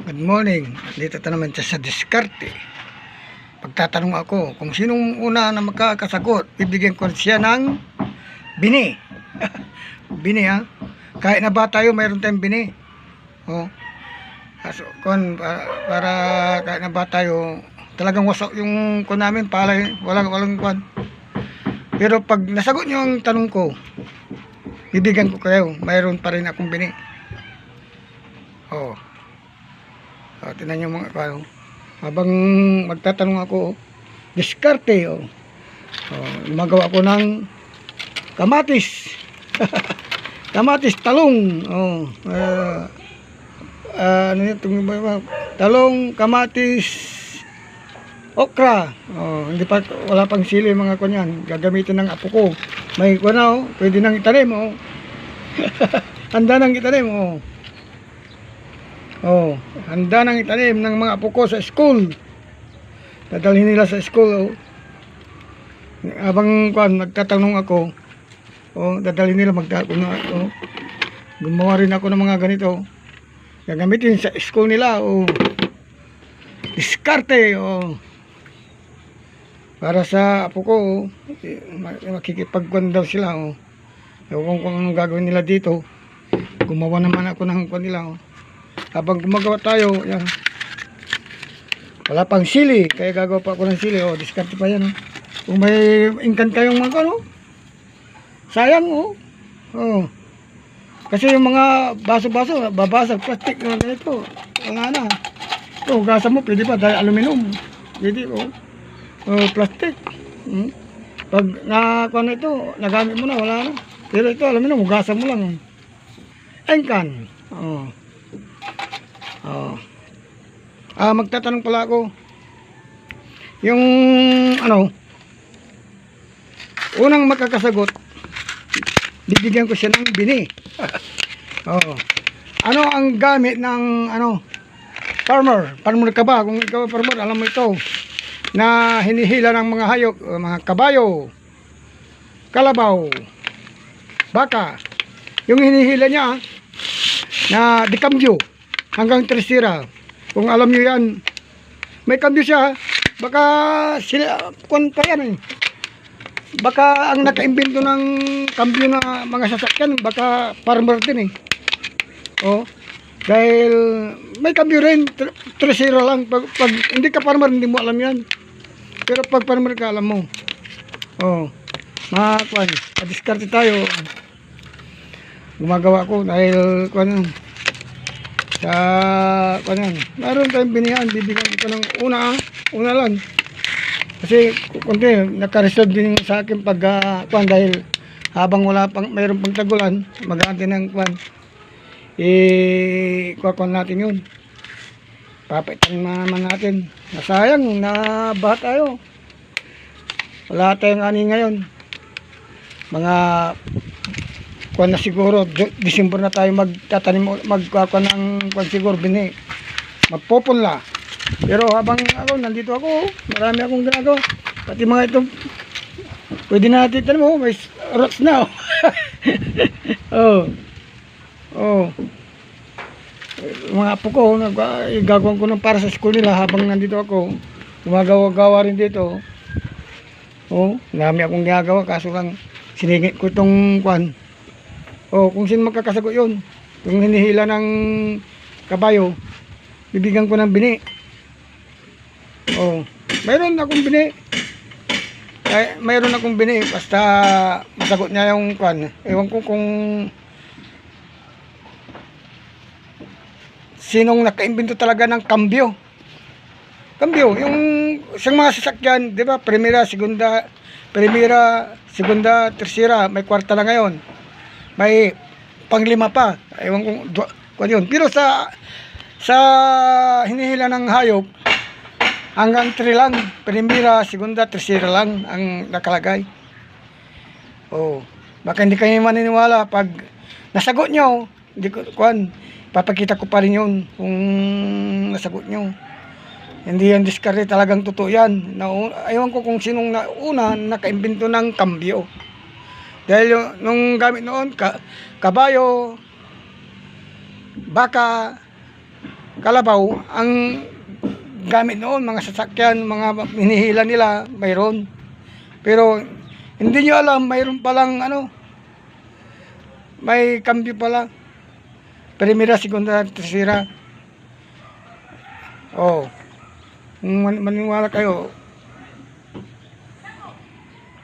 Good morning. Dito ta naman sa diskarte. Pagtatanong ako kung sinong una na makakasagot, bibigyan ko siya ng bini. Bini ha. Kahit na ba tayo, mayroon tayong bini. Oh. So, para kahit na ba tayo, talagang wasak yung kon namin, palay, walang kon. Pero pag nasagot niyo ang tanong ko, bibigyan ko kayo, mayroon pa rin akong bini. Oh. Tinan nyo mga kano. Habang magtatanong ako, diskarte. Gumagawa ko ng kamatis. Kamatis, talong. Ano yun? Talong, kamatis, okra. Wala pang sili mga kanyan. Gagamitin ng apo ko. May kuno, pwede nang itanim. Handa nang itanim. Handa nang itanim ng mga apo ko sa school. Dadalhin nila sa school. Habang nagtatanong ako, dadalhin nila gumawa rin ako ng mga ganito. Gagamitin sa school nila. Diskarte. Para sa apo ko, makikipagkuhan daw sila. Ewan kung anong gagawin nila dito. Gumawa naman ako ng kuhan nila. Habang gumagawa tayo, yan. Wala pang sili, kaya gagawa pa ako ng sili. Diskarte pa yan. Kung may ingkan kayong mga sayang. Kasi yung mga baso-baso, babasag, plastic na ganito. Wala na. Hugasan mo, pwede pa dahil aluminum. Pwede, plastic. Pag nakakuha ito, nagamit mo na, wala na. Pero ito, aluminum, hugasan mo lang. Ingkan. Magtatanong pala ako. Yung unang makakasagot, bibigyan ko siya ng bini. Ano ang gamit ng farmer ka ba? Kung ikaw farmer, alam mo ito na hinihila ng mga hayop, mga kabayo, kalabaw, baka. Yung hinihila niya na dikambyo hanggang tresira. Kung alam nyo yan, may kambyo siya. Baka sila, pa yan. Baka ang nakaimbento ng kambyo na mga sasakyan, baka farmer din dahil may kambyo rin, tresira lang. Pag hindi ka farmer, hindi mo alam yan. Pero pag farmer ka, alam mo. Diskarte tayo. Gumagawa ko dahil mayroon tayong binihan, bibigyan ko ng una lang kasi kunti naka-reserve din sa akin pag dahil habang mayroon pang tagulan, mag-aantay ng natin yun, papaitan naman natin. Nasayang na baha tayo, wala tayong ani ngayon. Mga na siguro December na tayo magtatanim, magkakakuha ng siguro bini, magpopunla. Pero habang nandito ako, marami akong ginagawa. Pati mga ito, pwede natin tanim may rocks na. Mga apo ko, gagawin ko para sa school nila habang nandito ako. Gumagawa rin dito. Marami akong ginagawa, kaso lang siningit ko itong kung sino magkakasagot yun. Kung hinihila ng kabayo, bibigyan ko ng bini. Mayroon akong bini. Mayroon akong bini. Basta masagot niya yung ewan ko kung sinong nakaimbento talaga ng kambyo. Kambyo, yung isang mga sasakyan, di ba? Primera, segunda, tercera, may kwarta na ngayon. May panglima pa. Ewan kung yun. Pero sa hinihila ng hayop, hanggang 3 lang. Primera, segunda, tercera lang ang nakalagay. Baka hindi kayo maniniwala. Pag nasagot nyo, papakita ko pa rin yun kung nasagot nyo. Hindi yan diskarte, talagang totoo yan. Ewan ko kung sinong una nakaimbento ng kambyo. Dahil nung gamit noon, kabayo, baka, kalabaw, ang gamit noon, mga sasakyan, mga hinihila nila, mayroon. Pero hindi nyo alam, mayroon palang ano, may kambyo pala. Primera, segunda, tercera. Oh, maniwala kayo,